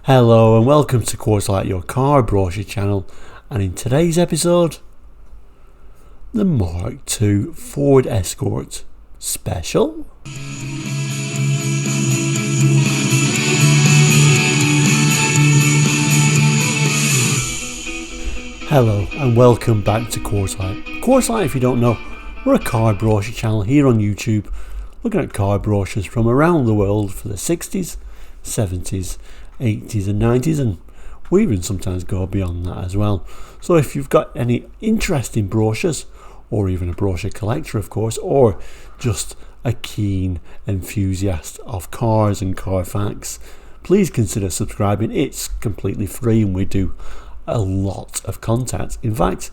Hello and welcome to Quartzlight, your car brochure channel, and in today's episode, the Mark II Ford Escort Special. Hello and welcome back to Quartzlight. Quartzlight, if you don't know, we're a car brochure channel here on YouTube, looking at car brochures from around the world for the 60s, 70s, 80s and 90s, and we even sometimes go beyond that as well. So if you've got any interest in brochures, or even a brochure collector of course, or just a keen enthusiast of cars and car facts, please consider subscribing. It's completely free and we do a lot of content. In fact,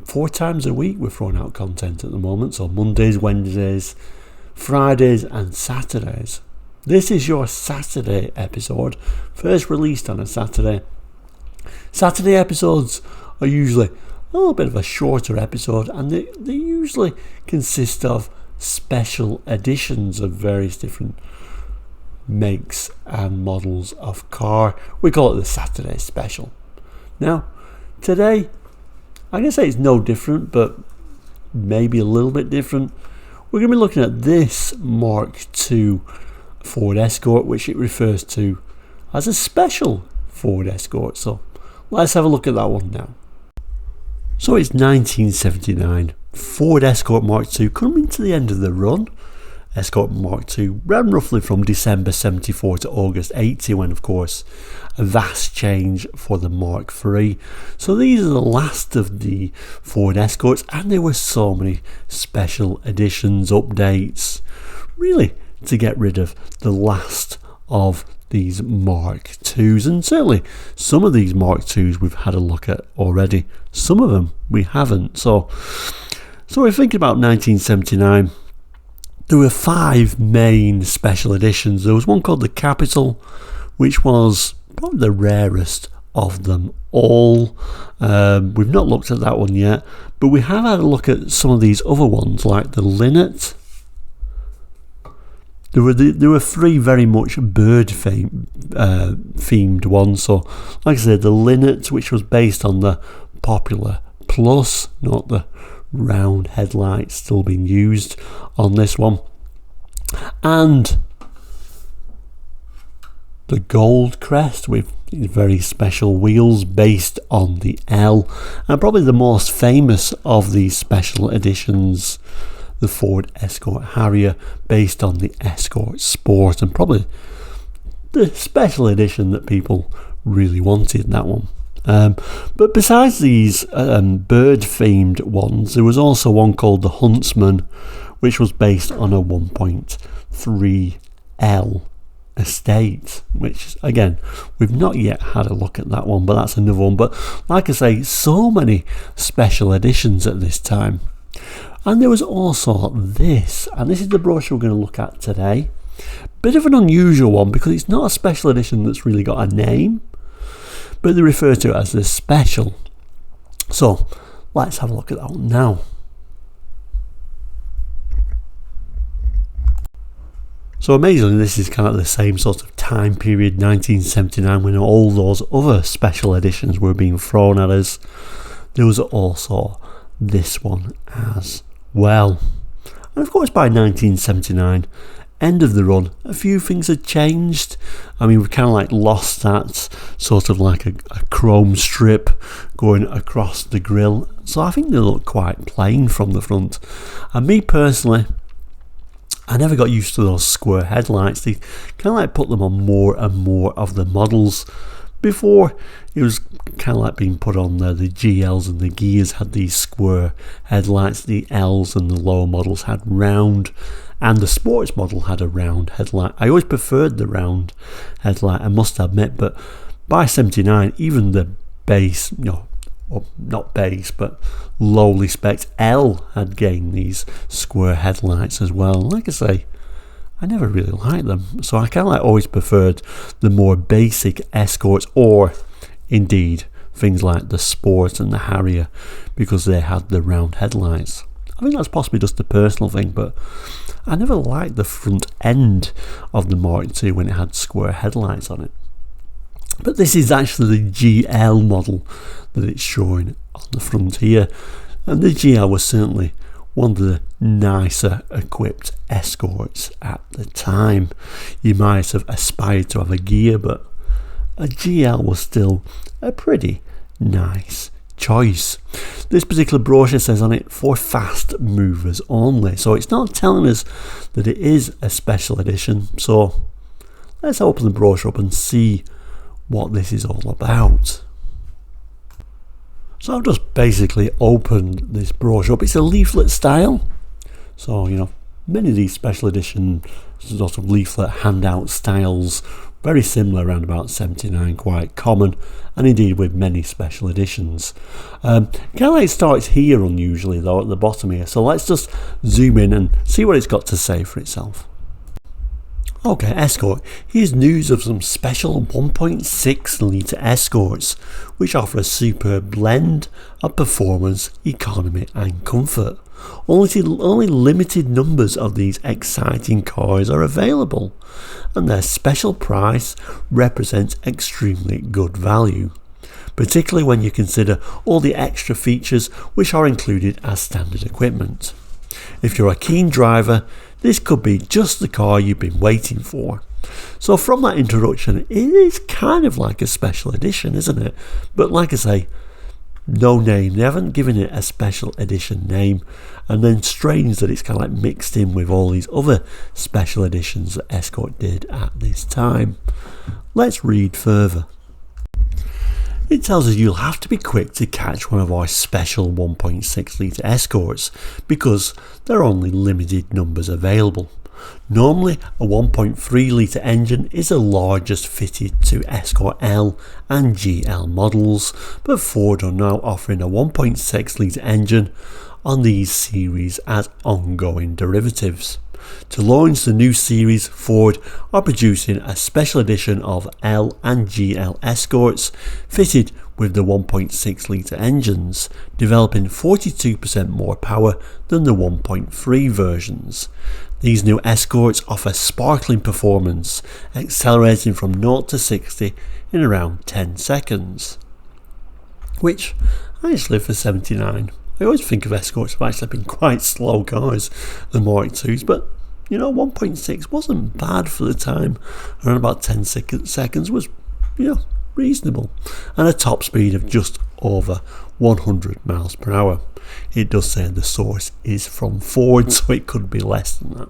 4 times a week we're throwing out content at the moment, so Mondays, Wednesdays, Fridays and Saturdays. This is your Saturday episode, first released on a Saturday. Saturday episodes are usually a little bit of a shorter episode, and they usually consist of special editions of various different makes and models of car. We call it the Saturday special. Now, today, I'm going to say it's no different, but maybe a little bit different. We're going to be looking at this Mark II Ford Escort, which it refers to as a special Ford Escort. So let's have a look at that one now. So it's 1979, Ford Escort Mark II coming to the end of the run. Escort Mark II ran roughly from December 74 to August 80, when of course a vast change for the Mark III. So these are the last of the Ford Escorts, and there were so many special editions, updates, really to get rid of the last of these Mark IIs. And certainly some of these Mark IIs we've had a look at already, some of them we haven't. So we're thinking about 1979. There were 5 main special editions. There was one called the Capital, which was probably the rarest of them all. We've not looked at that one yet, but we have had a look at some of these other ones like the Linnet. There were 3 very much bird themed ones. So like I said, the Linnet, which was based on the popular Plus, not the round headlights still being used on this one, and the Gold Crest with very special wheels based on the L, and probably the most famous of these special editions, the Ford Escort Harrier based on the Escort Sport, and probably the special edition that people really wanted, that one. But besides these bird themed ones, there was also one called the Huntsman, which was based on a 1.3L estate, which again we've not yet had a look at that one, but that's another one. But like I say, so many special editions at this time. And there was also this, and this is the brochure we're going to look at today. Bit of an unusual one because it's not a special edition that's really got a name, but they refer to it as the special. So let's have a look at that one now. So amazingly, this is kind of the same sort of time period, 1979, when all those other special editions were being thrown at us. There was also this one as well. And of course by 1979, end of the run, a few things had changed. I mean, we've kind of like lost that sort of like a chrome strip going across the grille, so I think they look quite plain from the front. And me personally, I never got used to those square headlights. They kind of like put them on more and more of the models. Before, it was kind of like being put on there. The GLs and the Gears had these square headlights. The Ls and the lower models had round, and the sports model had a round headlight. I always preferred the round headlight, I must admit, but by 79, even the base, or not base, but lowly spec L had gained these square headlights as well. Like I say, I never really liked them, so I kind of like always preferred the more basic Escorts, or indeed things like the Sport and the Harrier, because they had the round headlights. I think that's possibly just a personal thing, but I never liked the front end of the Mark II when it had square headlights on it. But this is actually the GL model that it's showing on the front here, and the GL was certainly one of the nicer equipped Escorts at the time. You might have aspired to have a gear, but a GL was still a pretty nice choice. This particular brochure says on it, for fast movers only, so it's not telling us that it is a special edition. So let's open the brochure up and see what this is all about. So I've just basically opened this brochure up. It's a leaflet style, so many of these special edition sort of leaflet handout styles, very similar around about 79, quite common, and indeed with many special editions. Kind of like it starts here unusually though, at the bottom here, so let's just zoom in and see what it's got to say for itself. Okay, Escort. Here's news of some special 1.6 litre Escorts, which offer a superb blend of performance, economy and comfort. Only limited numbers of these exciting cars are available, and their special price represents extremely good value, particularly when you consider all the extra features which are included as standard equipment. If you're a keen driver, this could be just the car you've been waiting for. So from that introduction, it is kind of like a special edition, isn't it? But like I say, no name. They haven't given it a special edition name. And then strange that it's kind of like mixed in with all these other special editions that Escort did at this time. Let's read further. It tells us you'll have to be quick to catch one of our special 1.6 litre Escorts because there are only limited numbers available. Normally a 1.3 litre engine is the largest fitted to Escort L and GL models, but Ford are now offering a 1.6 litre engine on these series as ongoing derivatives. To launch the new series, Ford are producing a special edition of L and GL Escorts fitted with the 1.6 litre engines, developing 42% more power than the 1.3 versions. These new Escorts offer sparkling performance, accelerating from 0 to 60 in around 10 seconds. Which, actually for 79, I always think of Escorts have actually been quite slow cars, the Mark IIs, but 1.6 wasn't bad for the time. Around about 10 seconds was, reasonable. And a top speed of just over 100 miles per hour. It does say the source is from Ford, so it could be less than that.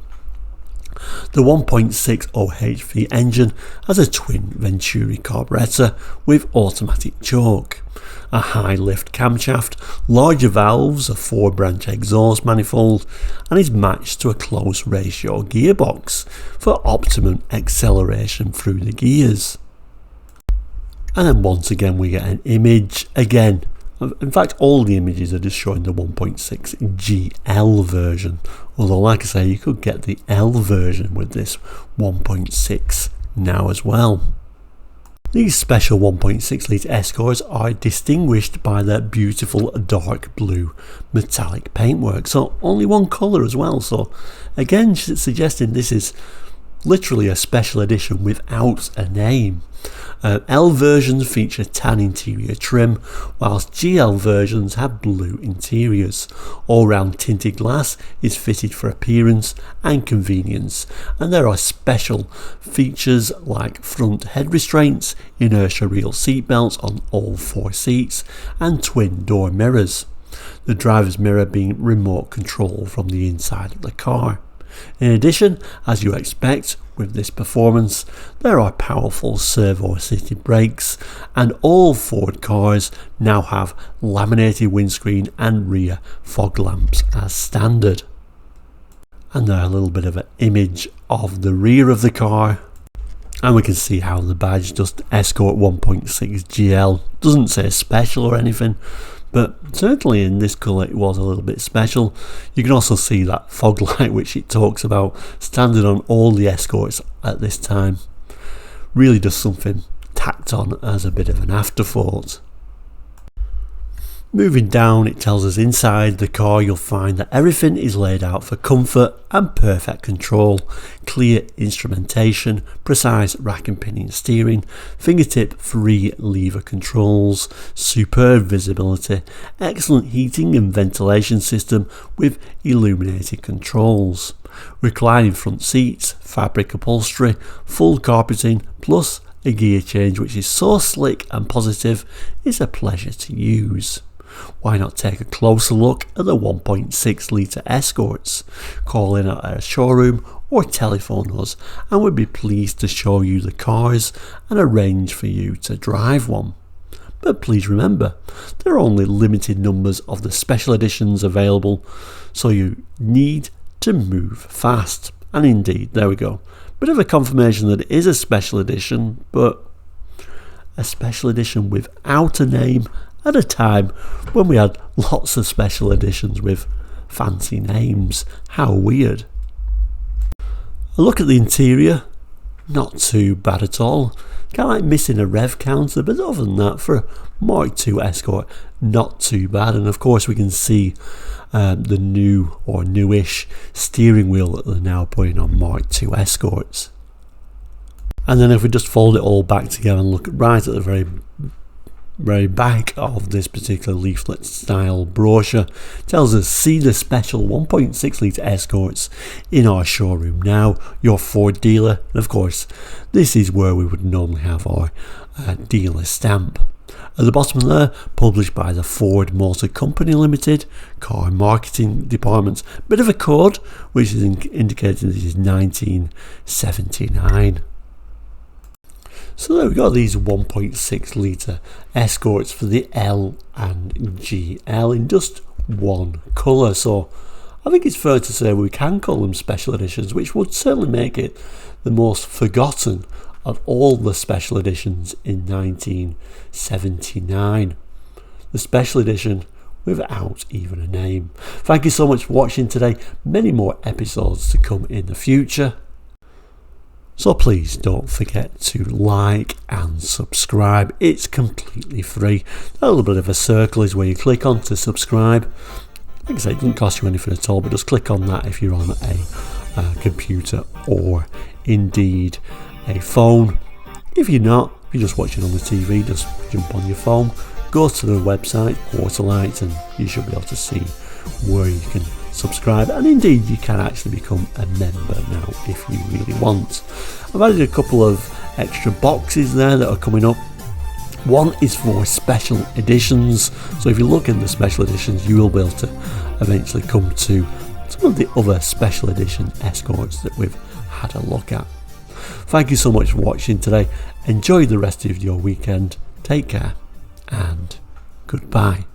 The 1.6 OHV engine has a twin Venturi carburetor with automatic choke, a high lift camshaft, larger valves, a 4-branch exhaust manifold, and is matched to a close ratio gearbox for optimum acceleration through the gears. And then once again we get an image again. In fact, all the images are just showing the 1.6 GL version, although like I say, you could get the L version with this 1.6 now as well. These special 1.6 litre Escorts are distinguished by their beautiful dark blue metallic paintwork, so only one colour as well, so again suggesting this is literally a special edition without a name. L versions feature tan interior trim, whilst GL versions have blue interiors. All-round tinted glass is fitted for appearance and convenience, and there are special features like front head restraints, inertia reel seat belts on all 4 seats, and twin door mirrors. The driver's mirror being remote control from the inside of the car. In addition, as you expect with this performance, there are powerful servo-assisted brakes, and all Ford cars now have laminated windscreen and rear fog lamps as standard. And there a little bit of an image of the rear of the car, and we can see how the badge just Escort 1.6 GL doesn't say special or anything, but certainly in this colour it was a little bit special. You can also see that fog light which it talks about standard on all the Escorts at this time. Really just something tacked on as a bit of an afterthought. Moving down, it tells us inside the car you'll find that everything is laid out for comfort and perfect control. Clear instrumentation, precise rack and pinion steering, fingertip free lever controls, superb visibility, excellent heating and ventilation system with illuminated controls, reclining front seats, fabric upholstery, full carpeting, plus a gear change which is so slick and positive it's a pleasure to use. Why not take a closer look at the 1.6 litre Escorts? Call in at our showroom or telephone us and we'd be pleased to show you the cars and arrange for you to drive one. But please remember, there are only limited numbers of the special editions available, so you need to move fast. And indeed, there we go. Bit of a confirmation that it is a special edition, but a special edition without a name at a time when we had lots of special editions with fancy names. How weird. A look at the interior, not too bad at all. Kind of like missing a rev counter, but other than that, for a Mark II Escort, not too bad. And of course we can see the new or newish steering wheel that they're now putting on Mark II Escorts. And then if we just fold it all back together and look right at the very back of this particular leaflet style brochure, tells us see the special 1.6 litre Escorts in our showroom now, your Ford dealer. And of course this is where we would normally have our dealer stamp. At the bottom there, published by the Ford Motor Company Limited, car marketing department. Bit of a code which is indicating this is 1979. So there we go, these 1.6 litre Escorts for the L and GL in just one colour. So I think it's fair to say we can call them special editions, which would certainly make it the most forgotten of all the special editions in 1979. The special edition without even a name. Thank you so much for watching today. Many more episodes to come in the future. So please don't forget to like and subscribe. It's completely free. A little bit of a circle is where you click on to subscribe. Like I say, it doesn't cost you anything at all, but just click on that if you're on a computer or indeed a phone. If you're not, if you're just watching on the TV, just jump on your phone, go to the website Quarterlight, and you should be able to see where you can subscribe, and indeed you can actually become a member now if you really want. I've added a couple of extra boxes there that are coming up. One is for special editions, so if you look in the special editions you will be able to eventually come to some of the other special edition Escorts that we've had a look at. Thank you so much for watching today. Enjoy the rest of your weekend. Take care and goodbye.